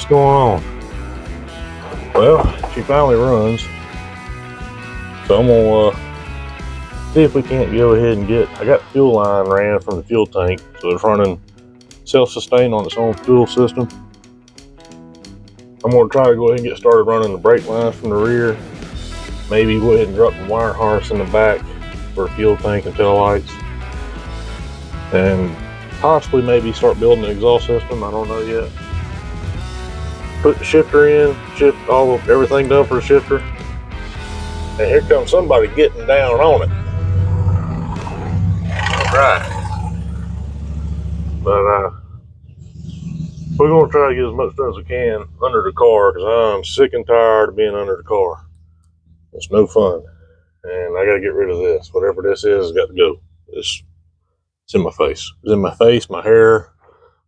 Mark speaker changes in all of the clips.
Speaker 1: What's going on? Well, she finally runs, so I'm gonna see if we can't go ahead and I got fuel line ran from the fuel tank, so it's running self-sustained on its own fuel system. I'm gonna try to go ahead and get started running the brake lines from the rear, maybe go ahead and drop the wire harness in the back for fuel tank and tail lights, and possibly maybe start building the exhaust system. I don't know yet. Put the shifter in, shift everything done for the shifter, and here comes somebody getting down on it. All right, but we're gonna try to get as much done as we can under the car, because I'm sick and tired of being under the car. It's no fun, and I gotta get rid of this. Whatever this is, has got to go. It's in my face. It's in my face, my hair,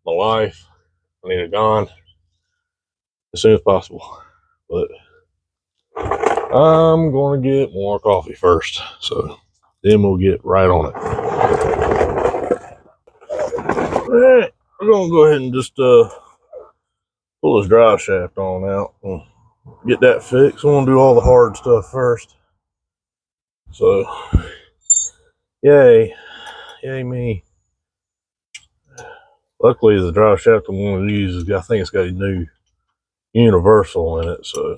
Speaker 1: my life. I need it gone as soon as possible. But I'm going to get more coffee first, so then we'll get right on it. All right, we're going to go ahead and just pull this drive shaft on out and get that fixed. We're going to do all the hard stuff first. So, yay me. Luckily, the drive shaft I'm going to use, I think it's got a new universal in it, so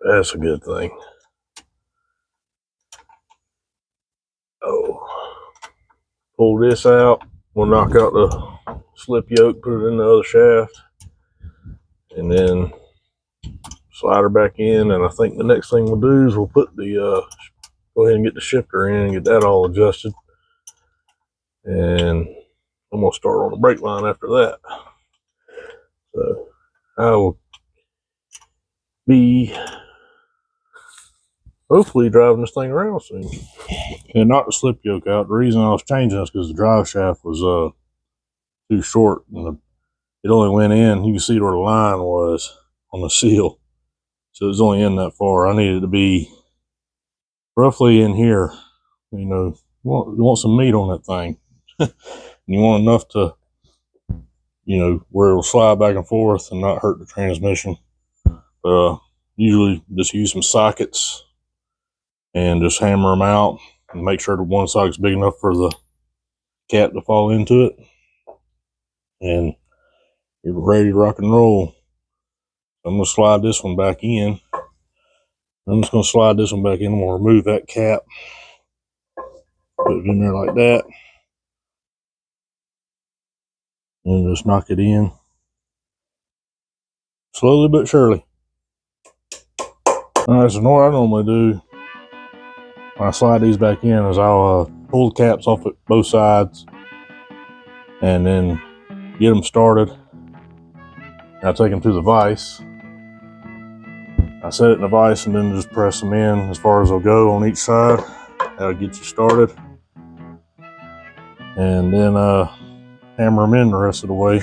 Speaker 1: that's a good thing. Oh, pull this out. We'll knock out the slip yoke, put it in the other shaft, and then slide her back in. And I think the next thing we'll do is we'll put the go ahead and get the shifter in and get that all adjusted. And I'm gonna start on the brake line after that. So I will be hopefully driving this thing around soon. And knock the slip yoke out. The reason I was changing this because the drive shaft was too short, and it only went in. You can see where the line was on the seal, so it was only in that far. I needed to be roughly in here. You know, you want some meat on that thing. You want enough to, you know, where it'll slide back and forth and not hurt the transmission. Usually just use some sockets and just hammer them out and make sure that one socket's big enough for the cap to fall into it, and you're ready to rock and roll. I'm going to slide this one back in. I'm just going to slide this one back in. I'm going to remove that cap, put it in there like that, and just knock it in slowly but surely. All right, so what I normally do when I slide these back in is I'll pull the caps off at both sides and then get them started. I take them to the vise. I set it in the vise and then just press them in as far as they'll go on each side. That'll get you started. And then hammer them in the rest of the way.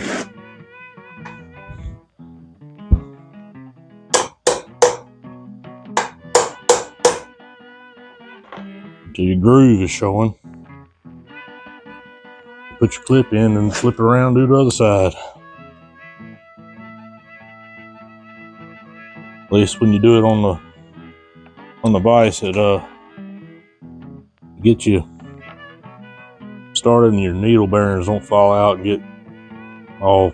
Speaker 1: Until your groove is showing. Put your clip in and flip it around, do the other side. At least when you do it on the vise, it gets you started and your needle bearings don't fall out and get all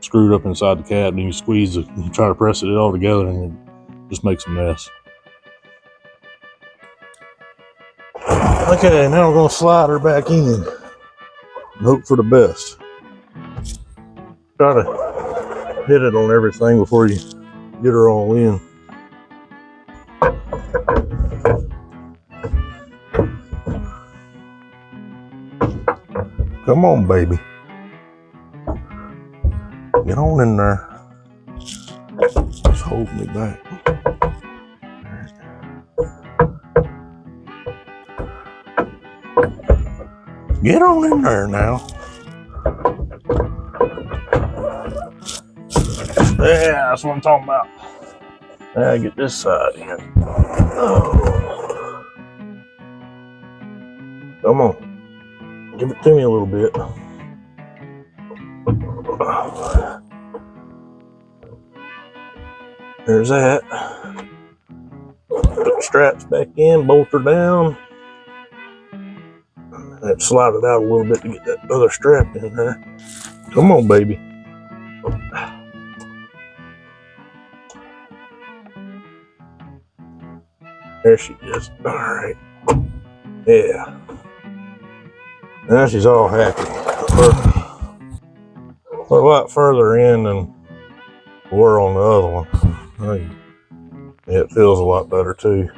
Speaker 1: screwed up inside the cab. And you squeeze it and try to press it all together and it just makes a mess. Okay, now we're going to slide her back in and hope for the best. Try to hit it on everything before you get her all in. Come on, baby. Get on in there. Just hold me back. Get on in there now. Yeah, that's what I'm talking about. Now get this side in. Oh. Come on. Give it to me a little bit. There's that. Put the straps back in, bolt her down. And slide it out a little bit to get that other strap in there. Come on, baby. There she is. All right. Yeah. Now she's all happy. We're a lot further in than we were on the other one. It feels a lot better too.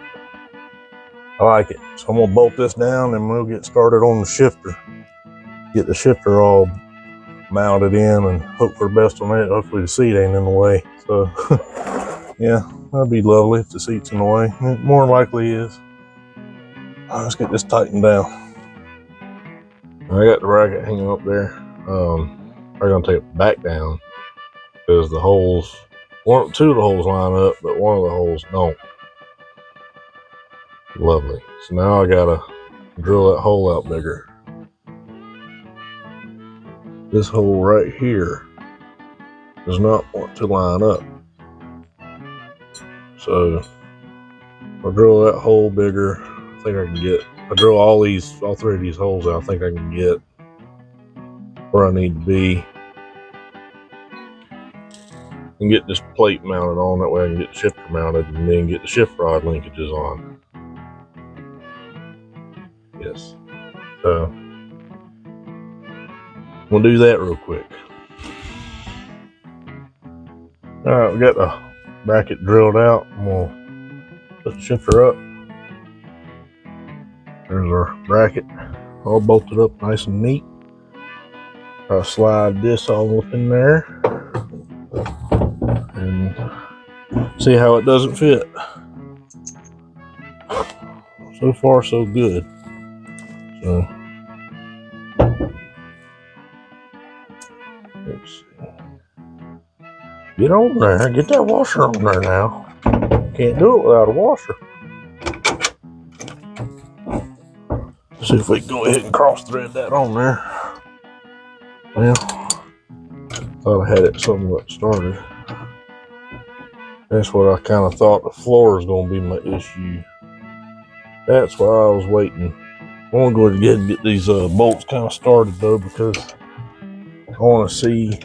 Speaker 1: I like it. So I'm gonna bolt this down and we'll get started on the shifter. Get the shifter all mounted in and hope for the best on it. Hopefully the seat ain't in the way. So yeah, that'd be lovely if the seat's in the way. It more likely is. Let's get this tightened down. I got the bracket hanging up there. I'm gonna take it back down because the holes, two of the holes line up, but one of the holes don't. Lovely. So now I gotta drill that hole out bigger. This hole right here does not want to line up. So I'll drill that hole bigger. I think I can get, I drill all three of these holes out. I think I can get where I need to be and get this plate mounted on. That way I can get the shifter mounted and then get the shift rod linkages on. Yes. So we'll do that real quick. All right, we got the bracket drilled out. I'm gonna put the shifter up. There's our bracket all bolted up nice and neat. I'll slide this all up in there and see how it doesn't fit. So far, so good. So let's see. Get on there. Get that washer on there now. Can't do it without a washer. See if we can go ahead and cross thread that on there. Well, thought I had it somewhat started. That's what I kind of thought the floor is going to be my issue. That's why I was waiting. I want to go ahead and get these bolts kind of started though, because I want to see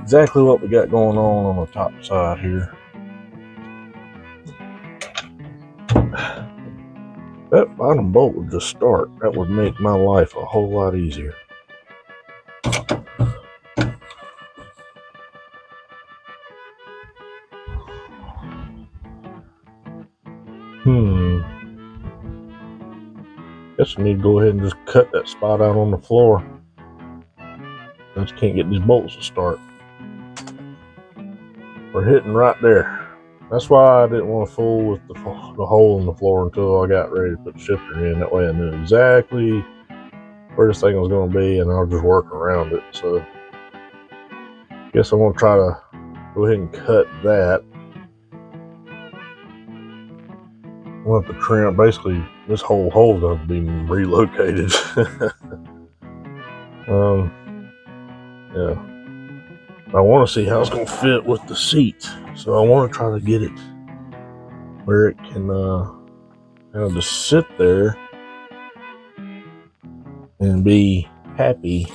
Speaker 1: exactly what we got going on the top side here. That bottom bolt would just start. That would make my life a whole lot easier. Guess I need to go ahead and just cut that spot out on the floor. I just can't get these bolts to start. We're hitting right there. That's why I didn't want to fool with the hole in the floor until I got ready to put the shifter in. That way I knew exactly where this thing was going to be and I'll just work around it. So I guess I'm going to try to go ahead and cut that. We'll have to trim. Basically, this whole hole is going to be relocated. Yeah. I want to see how it's going to fit with the seat. So I want to try to get it where it can kind of just sit there and be happy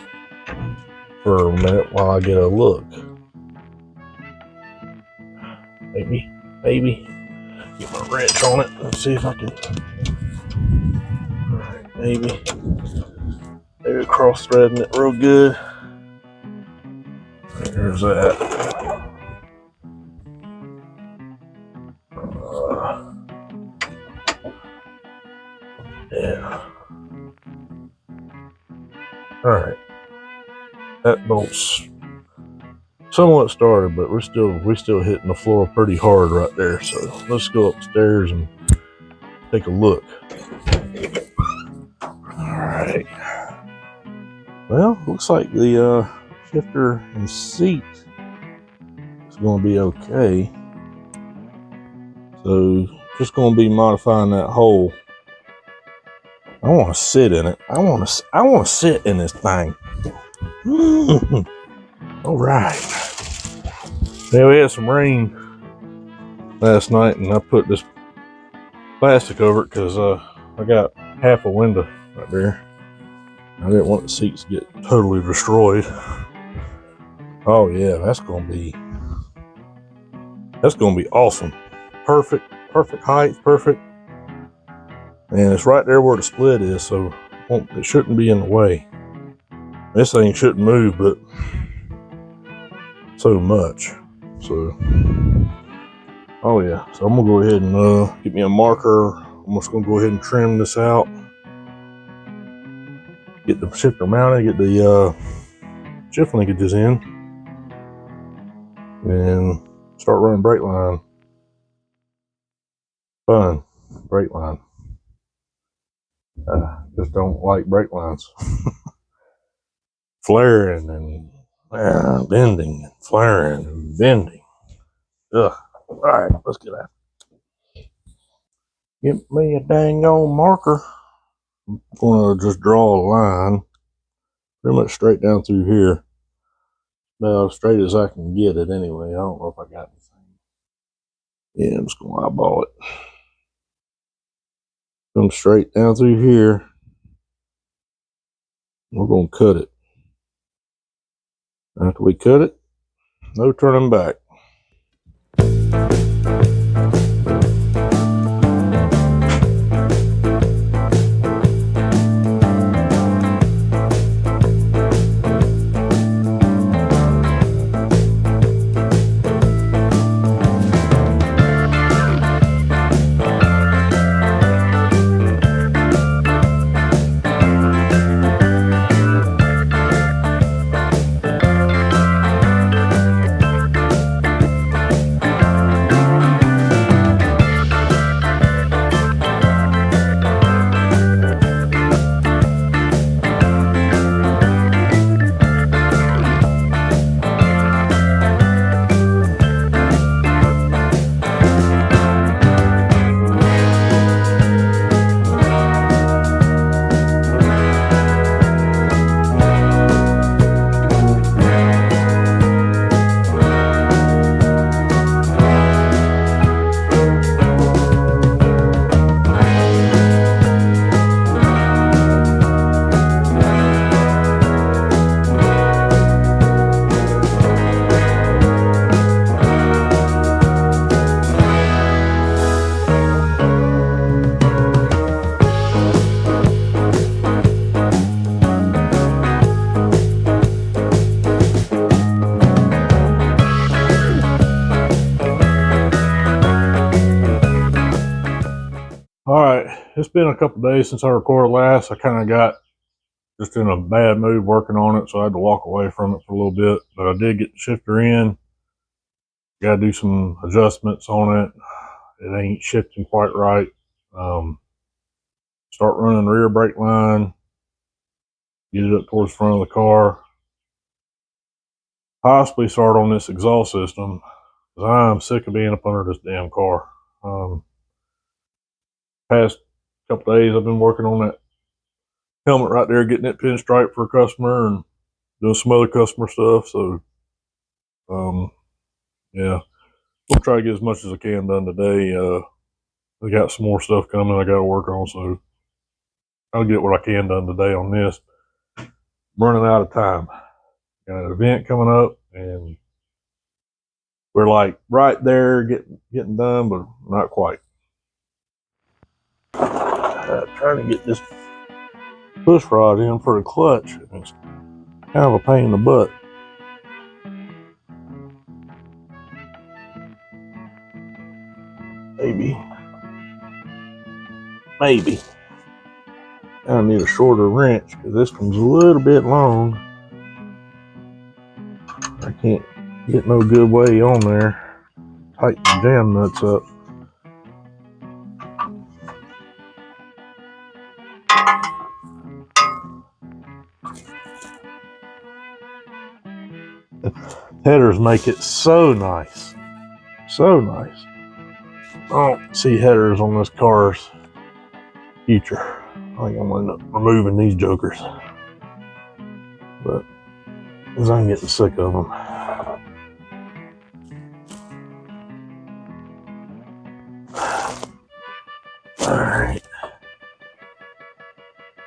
Speaker 1: for a minute while I get a look. Maybe. Get my wrench on it. Let's see if I can. All right, maybe cross threading it real good. There's that. Yeah. All right. That bolt's somewhat started, but we're still hitting the floor pretty hard right there. So let's go upstairs and take a look. All right. Well, looks like the shifter and seat is going to be okay. So just going to be modifying that hole. I want to sit in it. I want to sit in this thing. All right. Yeah, we had some rain last night, and I put this plastic over it because I got half a window right there. I didn't want the seats to get totally destroyed. Oh yeah, that's gonna be awesome. Perfect height, perfect. And it's right there where the split is, so it shouldn't be in the way. This thing shouldn't move, but so much. So, oh yeah. So I'm gonna go ahead and get me a marker. I'm just gonna go ahead and trim this out. Get the shifter mounted, get the shift linkages in, and start running brake line. Fun, brake line. Just don't like brake lines. Flaring and bending, and flaring and bending. Ugh. All right, let's get out. Get me a dang old marker. I'm gonna just draw a line, pretty much straight down through here. Now, as straight as I can get it anyway. I don't know if I got anything. Yeah, I'm just gonna eyeball it. Come straight down through here. We're gonna cut it. After we cut it, no turning back. All right, it's been a couple days since I recorded last. I kind of got just in a bad mood working on it, so I had to walk away from it for a little bit. But I did get the shifter in. Got to do some adjustments on it. It ain't shifting quite right. Start running rear brake line. Get it up towards the front of the car. Possibly start on this exhaust system, because I'm sick of being up under this damn car. Past couple days I've been working on that helmet right there, getting it pinstriped for a customer and doing some other customer stuff. So yeah, we'll try to get as much as I can done today. I got some more stuff coming I got to work on, so I'll get what I can done today on this. I'm running out of time. Got an event coming up, and we're like right there getting done, but not quite. Trying to get this push rod in for the clutch, and it's kind of a pain in the butt. Maybe. I need a shorter wrench because this one's a little bit long. I can't get no good way on there. Tighten the jam nuts up. Headers make it so nice. So nice. I don't see headers on this car's future. I think I'm going to end up removing these jokers. But because I'm getting sick of them.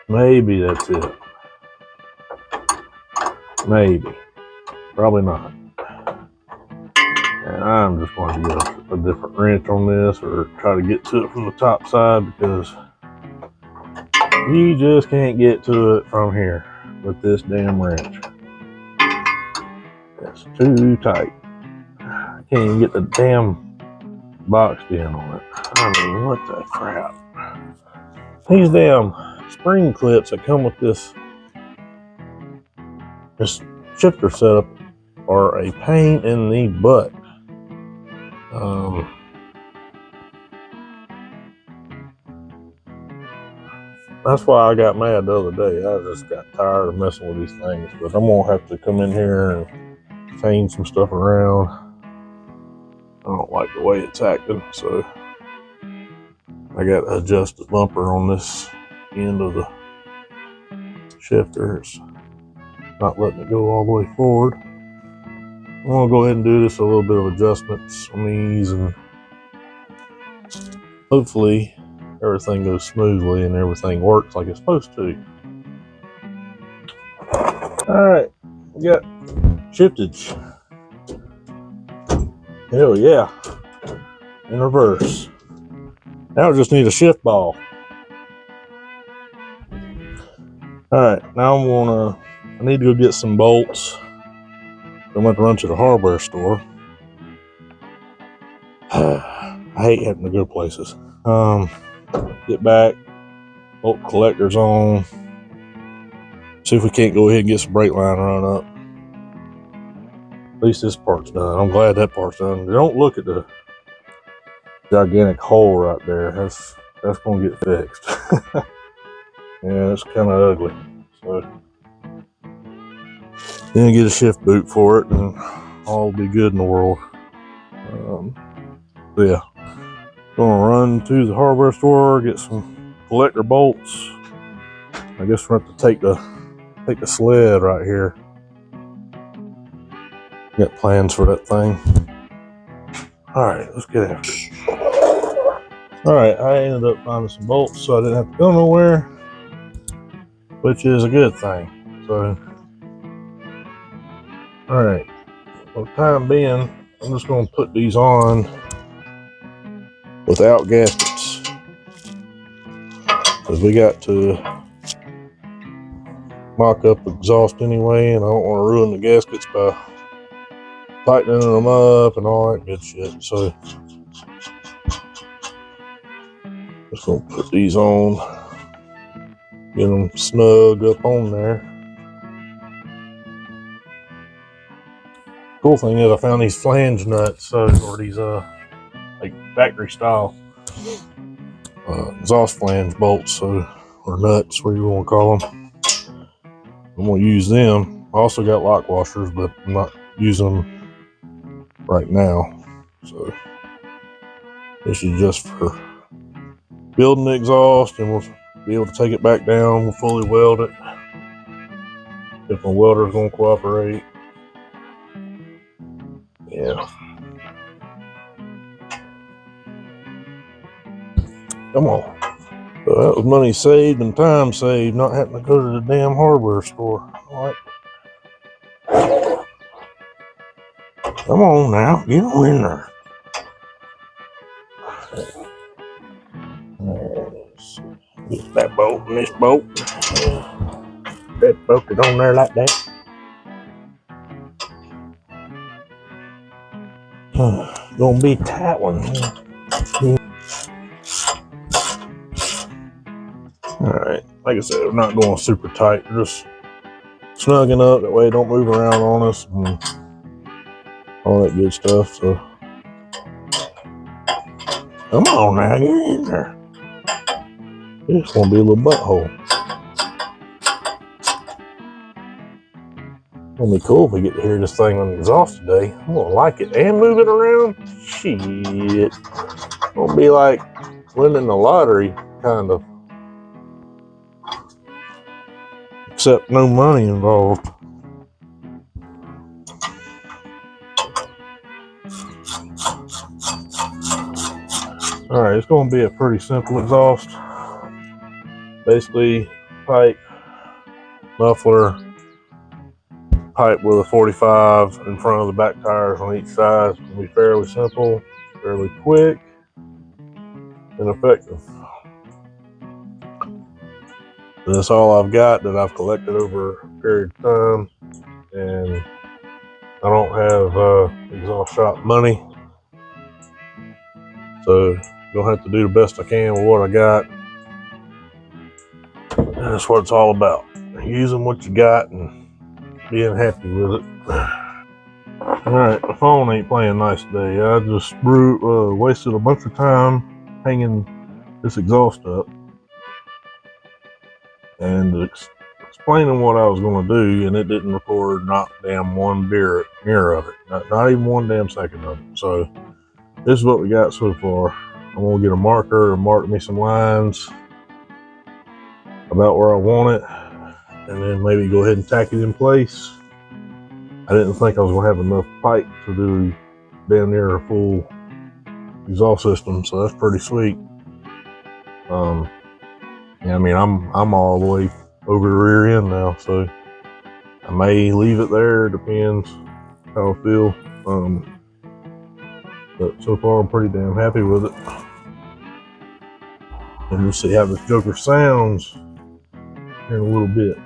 Speaker 1: Maybe that's it. Maybe. Probably not. And I'm just going to get a different wrench on this, or try to get to it from the top side, because you just can't get to it from here with this damn wrench. It's too tight. I can't even get the damn box in on it. I mean, what the crap? These damn spring clips that come with this shifter setup are a pain in the butt. That's why I got mad the other day. I just got tired of messing with these things, but I'm gonna have to come in here and change some stuff around. I don't like the way it's acting, so I got to adjust the bumper on this end of the shifter. It's not letting it go all the way forward. I'm gonna go ahead and do this a little bit of adjustments on these, and hopefully everything goes smoothly and everything works like it's supposed to. Alright, we got shiftage. Hell yeah. In reverse. Now we just need a shift ball. Alright, now I need to go get some bolts. I'm going to run to the hardware store. I hate having to go places. Get back, bolt collectors on. See if we can't go ahead and get some brake line run up. At least this part's done. I'm glad that part's done. Don't look at the gigantic hole right there. That's gonna get fixed. Yeah, it's kind of ugly. So then get a shift boot for it, and all will be good in the world. Yeah, gonna run to the hardware store, get some collector bolts. I guess we're gonna have to take the sled right here. Got plans for that thing. All right, let's get after it. All right, I ended up finding some bolts, so I didn't have to go nowhere, which is a good thing. So, all right, for the time being, I'm just going to put these on without gaskets, because we got to mock up the exhaust anyway, and I don't want to ruin the gaskets by tightening them up and all that good shit. So, just going to put these on, get them snug up on there. Cool thing is I found these flange nuts, or these like factory style exhaust flange bolts, or nuts, whatever you want to call them. I'm gonna use them. I also got lock washers, but I'm not using them right now. So this is just for building the exhaust, and we'll be able to take it back down. We'll fully weld it if my welder's gonna cooperate. Yeah. Come on. So that was money saved and time saved, not having to go to the damn hardware store. All right. Come on now, get on in there. Get that bolt and this bolt. That bolted on there like that. Gonna be a tight one. Alright, like I said, we're not going super tight. We're just snugging up, that way it don't move around on us and all that good stuff. So come on now, get in there. It's gonna be a little butthole. It's gonna be cool if we get to hear this thing on the exhaust today. I'm gonna like it and move it around. Shit. It's gonna be like winning the lottery, kind of. Except no money involved. Alright, it's going to be a pretty simple exhaust. Basically, pipe, muffler, pipe with a 45 in front of the back tires on each side. It's going to be fairly simple, fairly quick, and effective. And that's all I've got that I've collected over a period of time, and I don't have exhaust shop money, so I'm gonna have to do the best I can with what I got. And that's what it's all about, using what you got and being happy with it. Alright, the phone ain't playing nice today. I just wasted a bunch of time hanging this exhaust up and explaining what I was going to do, and it didn't record not damn one mirror of it, not even one damn second of it. So this is what we got so far. I'm going to get a marker and mark me some lines about where I want it, and then maybe go ahead and tack it in place. I didn't think I was going to have enough pipe to do damn near a full exhaust system, so that's pretty sweet. Yeah, I mean, I'm all the way over the rear end now, so I may leave it there. Depends how I feel. But so far, I'm pretty damn happy with it. And we'll see how this joker sounds here in a little bit.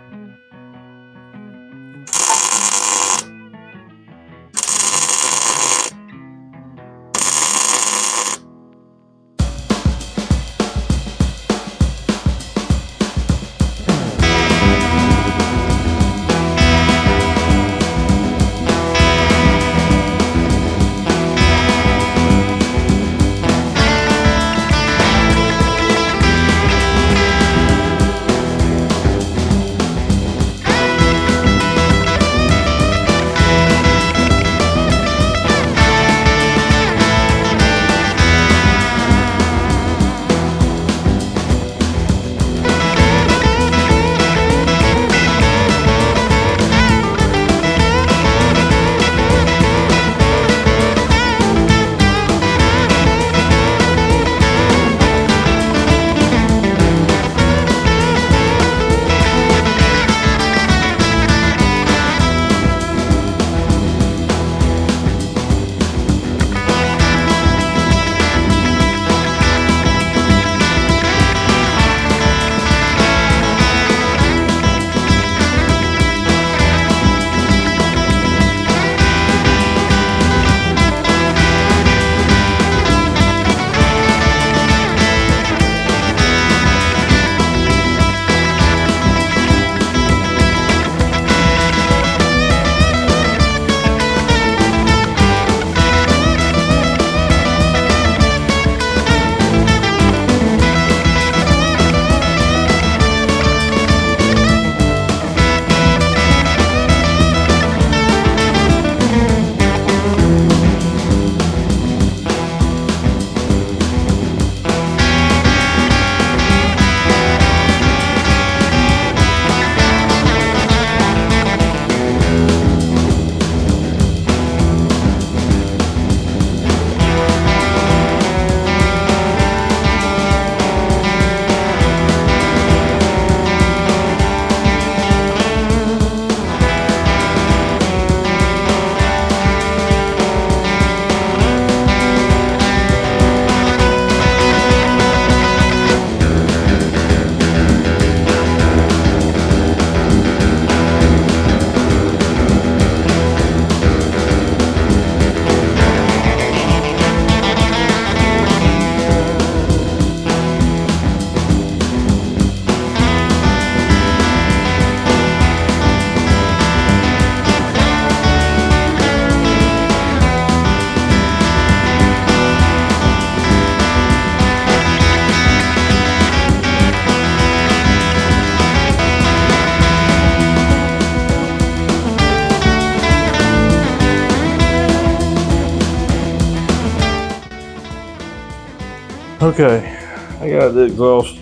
Speaker 1: Okay, I got the exhaust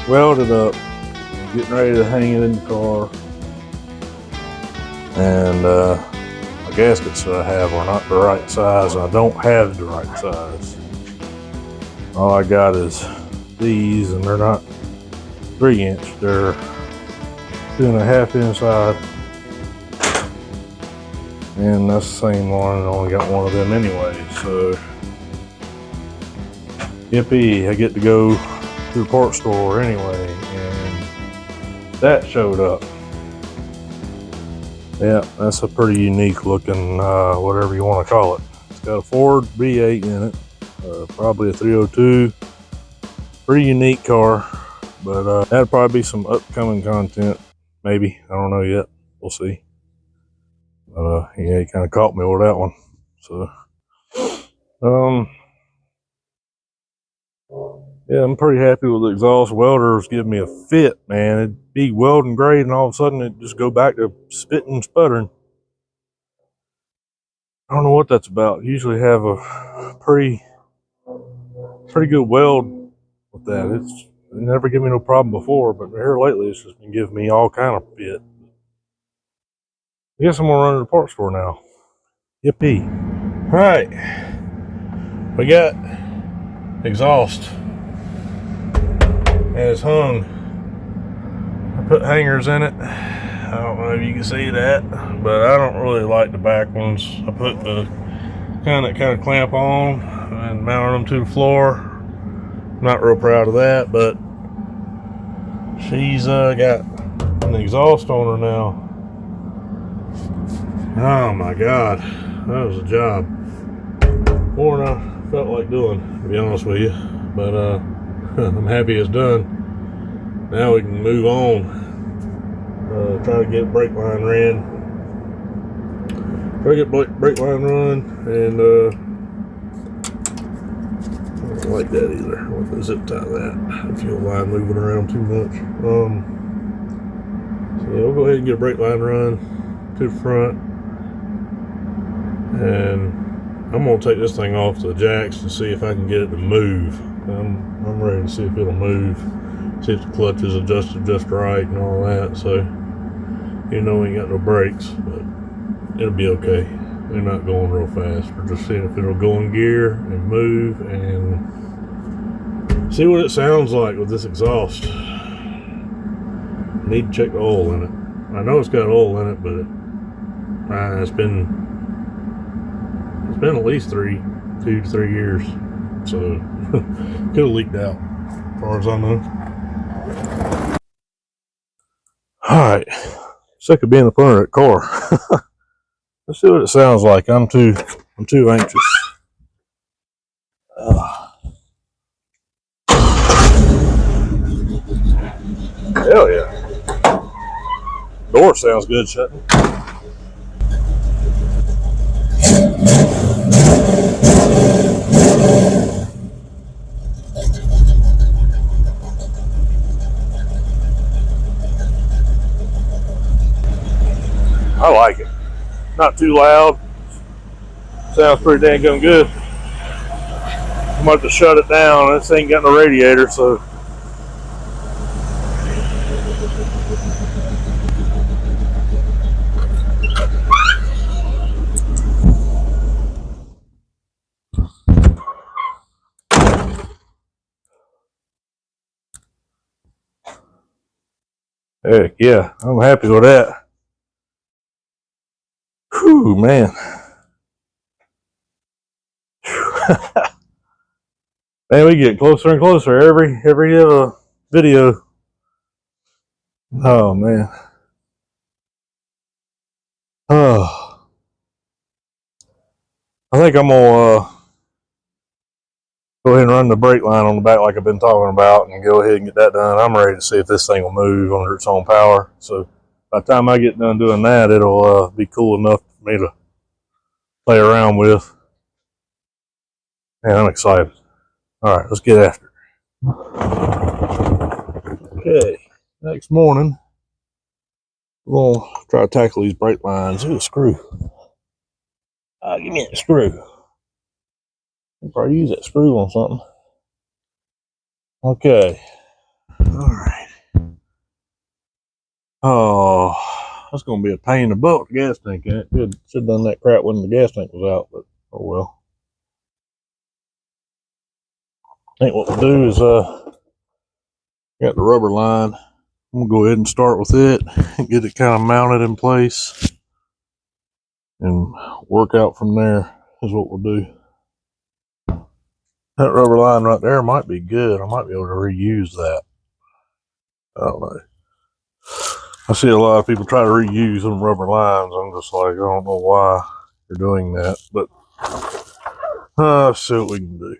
Speaker 1: welded up, getting ready to hang it in the car, and my gaskets that I have are not the right size. I don't have the right size. All I got is these, and they're not 3-inch. They're 2.5 inside, and that's the same one. I only got one of them anyway, so yippee, I get to go to the parts store anyway, and that showed up. Yeah, that's a pretty unique looking, whatever you want to call it. It's got a Ford V8 in it, probably a 302. Pretty unique car, but that'll probably be some upcoming content, maybe. I don't know yet. We'll see. But yeah, he kind of caught me with that one. So, yeah, I'm pretty happy with the exhaust. Welders give me a fit, man. It'd be welding great, and all of a sudden it just go back to spitting and sputtering. I don't know what that's about. Usually have a pretty good weld with that. It never given me no problem before, but here lately it's just been giving me all kind of fit. I guess I'm gonna run to the parts store now. Yippee! All right, we got exhaust, and it's hung. I put hangers in it. I don't know if you can see that, but I don't really like the back ones. I put the kind of clamp on and mounted them to the floor. I'm not real proud of that, but she's got an exhaust on her now. Oh my God, that was a job. More than I felt like doing, to be honest with you. But I'm happy it's done. Now we can move on. Try to get brake line ran. Try to get brake line run, and I don't like that either. I want to zip tie that. The fuel line moving around too much. So yeah, we'll go ahead and get a brake line run to the front, and I'm gonna take this thing off to the jacks to see if I can get it to move. I'm ready to see if it'll move. See if the clutch is adjusted just right and all that. So you know we ain't got no brakes, but it'll be okay. They're not going real fast. We're just seeing if it'll go in gear and move and see what it sounds like with this exhaust. Need to check the oil in it. I know it's got oil in it, but it's been at least 2 to 3 years, so could have leaked out, as far as I know. All right, sick of being in the front of that car. Let's see what it sounds like. I'm too anxious. Hell yeah. Door sounds good shutting. I like it. Not too loud. Sounds pretty dang good. I'm about to shut it down. This ain't got no radiator, so heck yeah, I'm happy with that. Whew, man. Man, we get closer and closer every video. Oh man. Oh, I think I'm gonna go ahead and run the brake line on the back like I've been talking about, and go ahead and get that done. I'm ready to see if this thing will move under its own power. So by the time I get done doing that, it'll be cool enough for me to play around with. Man, I'm excited. All right, let's get after it. Okay, next morning, we're gonna try to tackle these brake lines. Ooh, a screw. Give me that screw. I'll probably use that screw on something. Okay. All right. Oh, that's gonna be a pain in the butt with the gas tank in it. Good. Should have done that crap when the gas tank was out, but oh well. I think what we'll do is Got the rubber line. I'm gonna go ahead and start with it, get it kind of mounted in place, and work out from there is what we'll do. That rubber line right there might be good. I might be able to reuse that. I don't know. I see a lot of people try to reuse them rubber lines. I'm just like, I don't know why you're doing that, but let's see what we can do.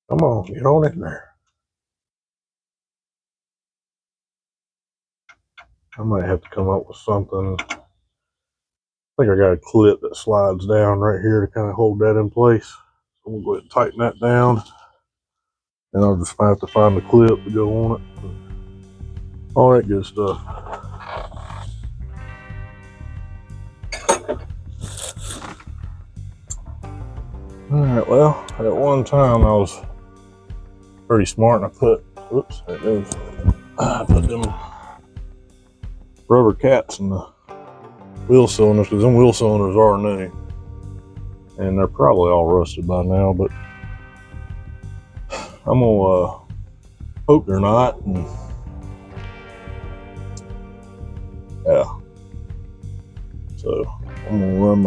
Speaker 1: Come on, get on in there. I might have to come up with something. I think I got a clip that slides down right here to kind of hold that in place. So we'll go ahead and tighten that down. And I'll just have to find the clip to go on it. All that good stuff. Alright, well, at one time I was pretty smart and I put, whoops, there it goes. I put them rubber caps in the wheel cylinders, because them wheel cylinders are new. And they're probably all rusted by now, but I'm gonna hope they're not. And yeah. So I'm gonna run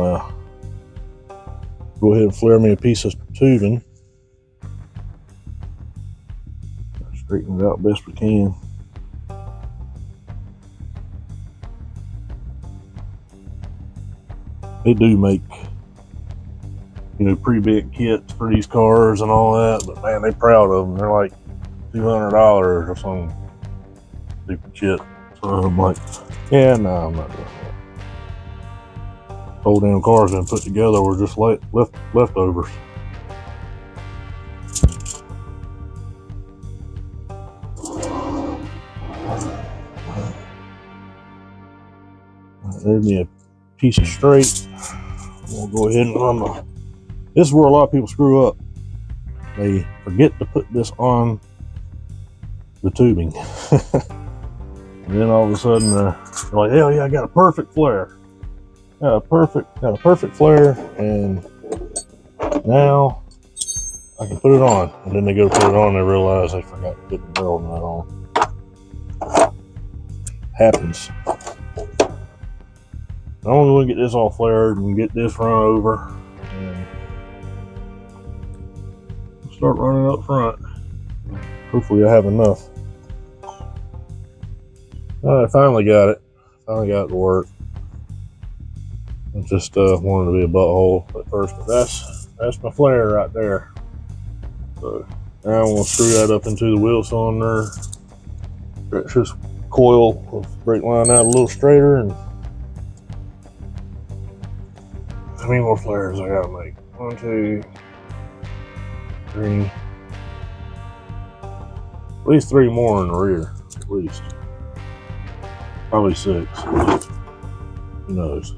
Speaker 1: go ahead and flare me a piece of tubing. Straighten it out best we can. They do make, pre-bit kits for these cars and all that, but man, they're proud of them. They're like $200 or some stupid shit. So I'm like, yeah, no, I'm not doing that. Whole damn car's been put together, we're just leftovers. There's me a piece of straight. We'll go ahead and run this is where a lot of people screw up. They forget to put this on the tubing. And then all of a sudden they're like, hell yeah, I got a perfect flare. Got a perfect flare, and now I can put it on. And then they go to put it on and they realize they forgot to put the barrel nut on. Happens. I'm going to get this all flared and get this run over and start running up front. Hopefully I have enough. I finally got it. Finally got it to work. I just wanted to be a butthole at first, but that's my flare right there. So now I'm going to screw that up into the wheel cylinder. Stretch this coil with brake line out a little straighter, and how many more flares I gotta make? 1, 2, 3. At least 3 more in the rear. At least. Probably 6. Who knows?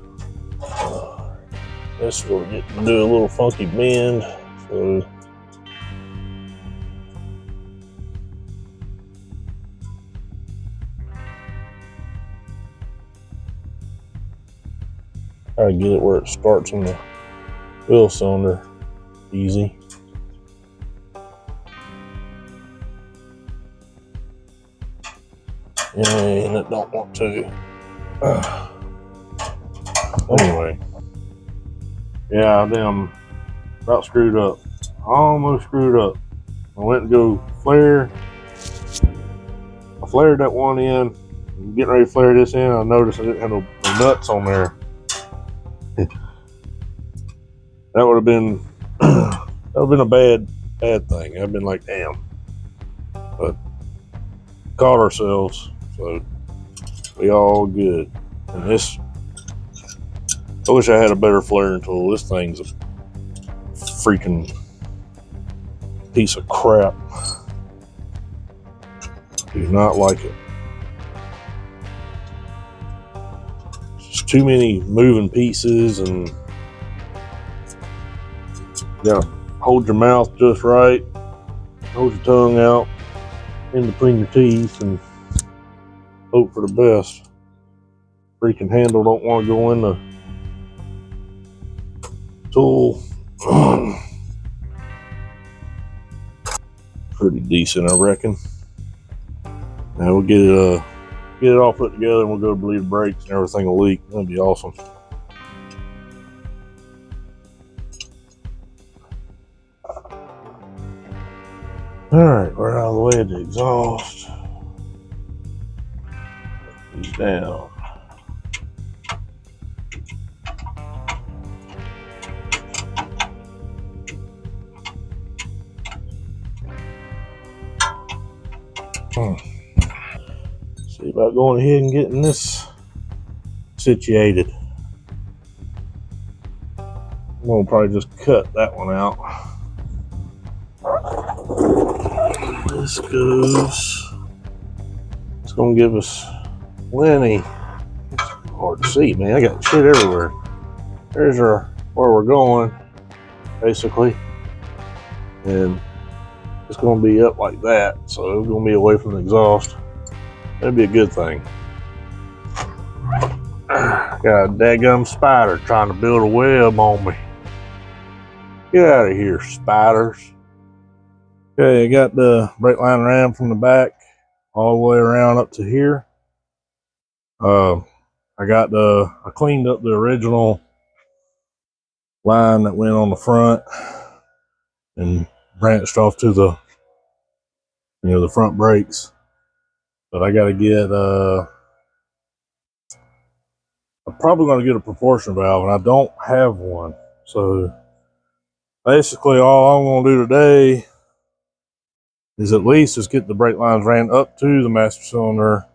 Speaker 1: This will get to do a little funky bend. So try to get it where it starts in the wheel cylinder easy. And it don't want to. Anyway, yeah, I'm about screwed up. Almost screwed up. I went to go flare. I flared that one in. I'm getting ready to flare this in. I noticed I didn't have no nuts on there. That would have been a bad thing. I've been like, damn. But caught ourselves, so we all good. And this, I wish I had a better flaring tool. This thing's a freaking piece of crap. Do not like it. Just too many moving pieces, and you gotta hold your mouth just right. Hold your tongue out in between your teeth and hope for the best. Freaking handle don't want to go in the tool. pretty decent, I reckon. Now we'll get it all put together, and we'll go bleed the brakes, and everything will leak. That'd be awesome. All right, we're out of the way of the exhaust. He's down. See about going ahead and getting this situated. I'm gonna probably just cut that one out. This goes. It's gonna give us plenty. It's hard to see, man. I got shit everywhere. There's where we're going, basically, and it's gonna be up like that, so it's gonna be away from the exhaust. That'd be a good thing. Got a daggum spider trying to build a web on me. Get out of here, spiders. Okay, I got the brake line ram from the back all the way around up to here. I cleaned up the original line that went on the front and branched off to the, the front brakes. But I got to get, I'm probably going to get a proportion valve, and I don't have one. So basically all I'm going to do today is at least just get the brake lines ran up to the master cylinder,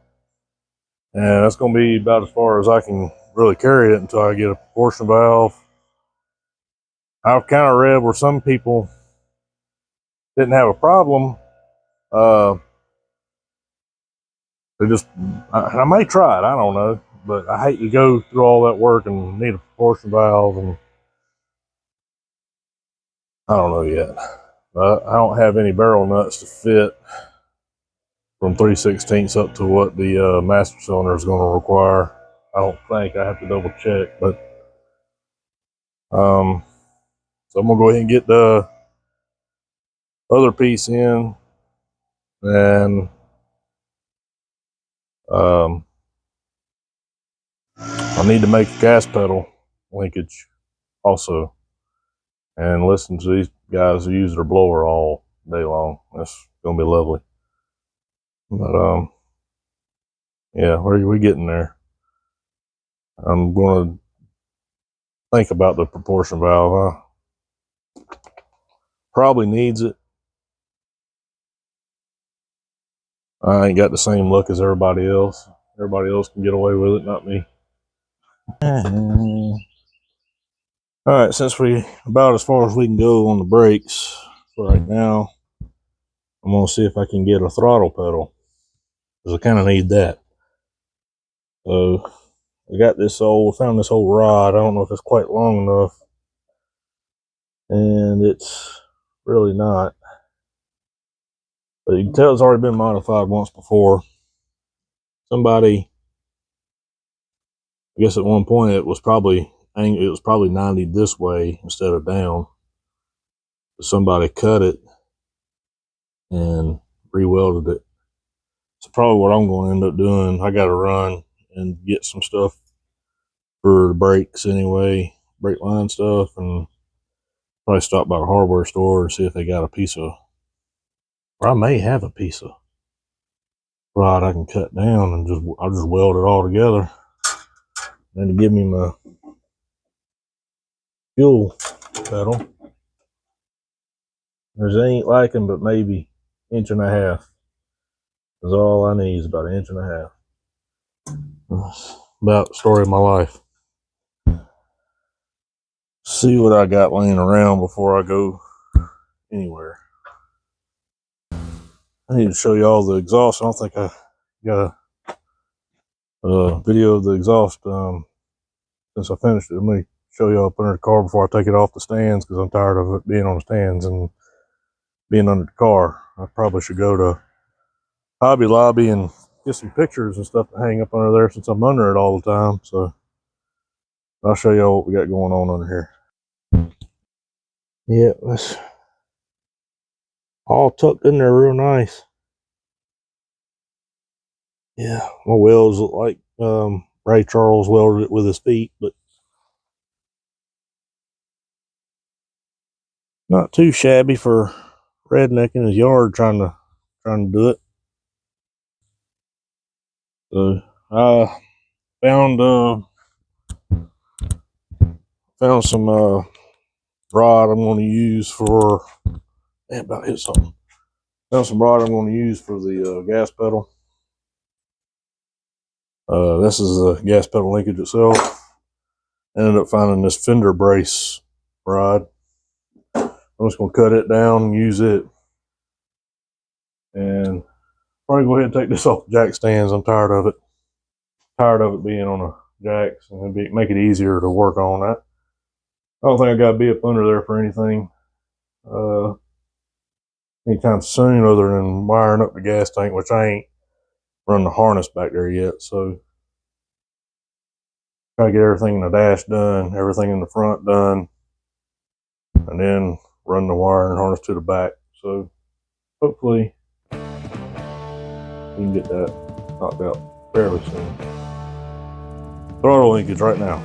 Speaker 1: and that's going to be about as far as I can really carry it until I get a proportion valve. I've kind of read where some people didn't have a problem. They just, I may try it, I don't know, but I hate to go through all that work and need a proportion valve, and I don't know yet. I don't have any barrel nuts to fit from 3/16 up to what the master cylinder is going to require. I don't think. I have to double check, but so I'm gonna go ahead and get the other piece in, and I need to make a gas pedal linkage also, and listen to these guys who use their blower all day long. That's gonna be lovely. But yeah, where are we getting there? I'm gonna think about the proportion valve. Probably needs it. I ain't got the same luck as everybody else. Everybody else can get away with it, not me. All right, since we about as far as we can go on the brakes for right now, I'm gonna see if I can get a throttle pedal, because I kind of need that. So I got this found this old rod. I don't know if it's quite long enough, and it's really not. But you can tell it's already been modified once before. Somebody, I guess at one point it was probably 90 this way instead of down. Somebody cut it and re-welded it. So probably what I'm going to end up doing, I got to run and get some stuff for the brakes anyway, brake line stuff, and probably stop by the hardware store and see if they got a piece of, or I may have a piece of rod I can cut down and I'll just weld it all together. And to give me my fuel pedal, there's ain't liking but maybe 1.5 inches. That's all I need is about 1.5 inches. That's about the story of my life. See what I got laying around before I go anywhere. I need to show you all the exhaust. I don't think I got a video of the exhaust since I finished it. Let me show you up under the car before I take it off the stands, because I'm tired of it being on the stands and being under the car. I probably should go to Hobby Lobby and get some pictures and stuff to hang up under there, since I'm under it all the time. So I'll show you all what we got going on under here. Yeah, All tucked in there real nice. Yeah, my wheels look like Ray Charles welded it with his feet, but not too shabby for redneck in his yard trying to do it. So I found some rod I'm going to use for. Man, about hit something. Found some rod I'm going to use for the gas pedal. This is the gas pedal linkage itself. Ended up finding this fender brace rod. I'm just going to cut it down and use it. And probably go ahead and take this off the jack stands. I'm tired of it. Tired of it being on a jacks, and make it easier to work on that. I don't think I got to be up under there for anything anytime soon, other than wiring up the gas tank, which I ain't run the harness back there yet. So try to get everything in the dash done, everything in the front done, and then run the wire and harness to the back. So hopefully we can get that knocked out fairly soon. Throttle linkage right now.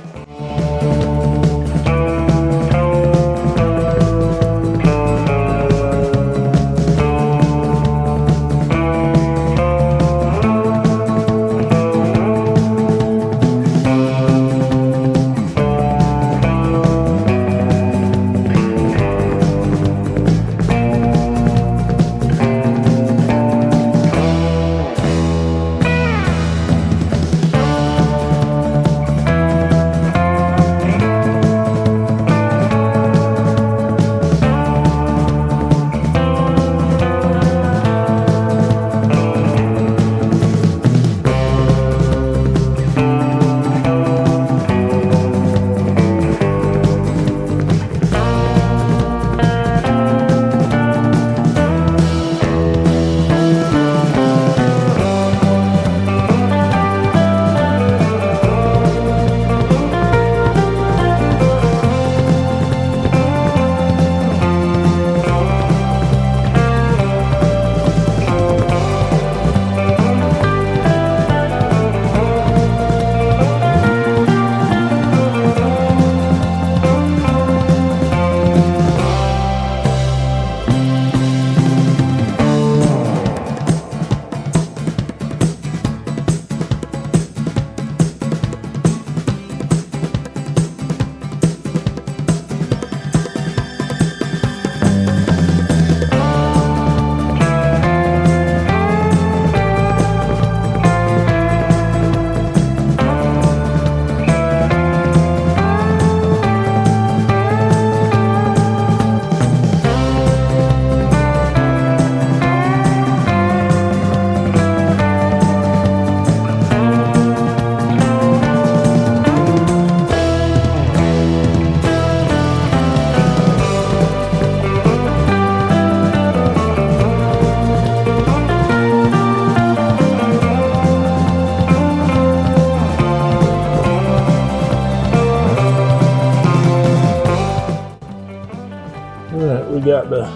Speaker 1: Alright, we got the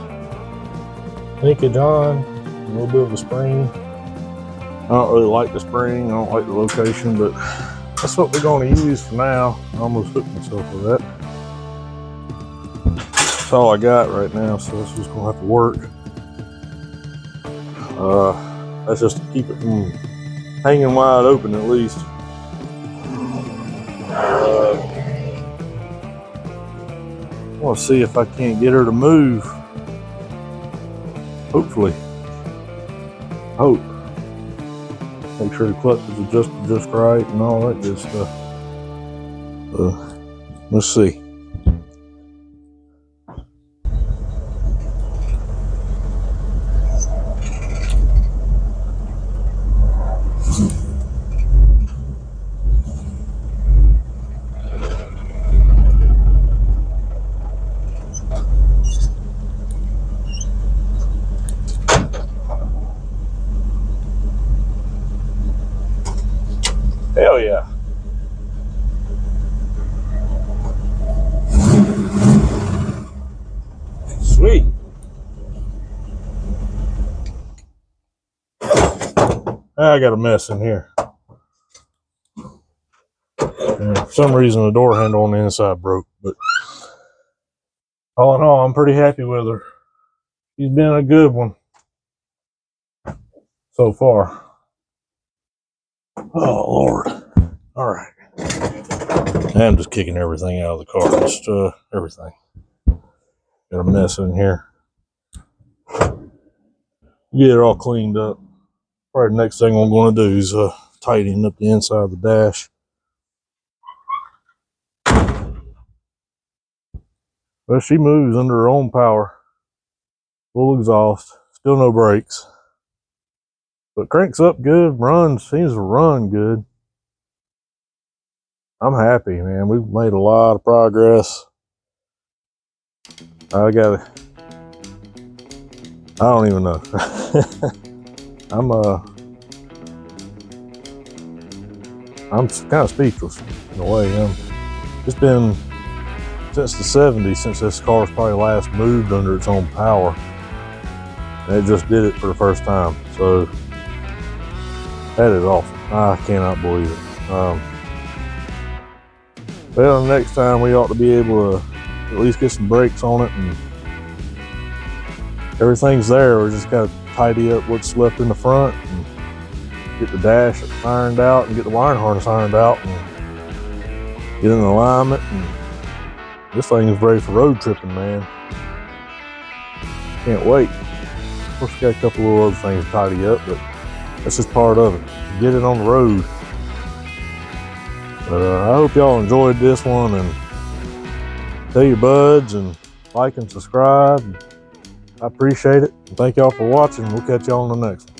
Speaker 1: linkage on, a little bit of a spring. I don't really like the spring, I don't like the location, but that's what we're going to use for now. I almost hooked myself with that. That's all I got right now, so this is going to have to work. That's just to keep it from hanging wide open at least. I want to see if I can't get her to move. Hopefully. Hope. Make sure the clutch is adjusted just right and all that good stuff. Let's see. Hell yeah. I got a mess in here. And for some reason, the door handle on the inside broke. But all in all, I'm pretty happy with her. She's been a good one so far. Oh, Lord. All right. I'm just kicking everything out of the car. Just everything. Got a mess in here. Get it all cleaned up. Probably the next thing I'm going to do is tighten up the inside of the dash. Well, she moves under her own power. Full exhaust. Still no brakes. But cranks up good. Seems to run good. I'm happy, man. We've made a lot of progress. I don't even know. I'm kind of speechless in a way. It's been since the 70s since this car's probably last moved under its own power. And it just did it for the first time. So that is awesome. I cannot believe it. Well, next time we ought to be able to at least get some brakes on it, and everything's there. We're just got to tidy up what's left in the front and get the dash ironed out and get the wiring harness ironed out and get in alignment. And this thing is ready for road tripping, man. Can't wait. Of course, we got a couple little other things to tidy up, but that's just part of it. Get it on the road. But I hope y'all enjoyed this one, and tell your buds and like and subscribe. I appreciate it. Thank y'all for watching. We'll catch y'all on the next one.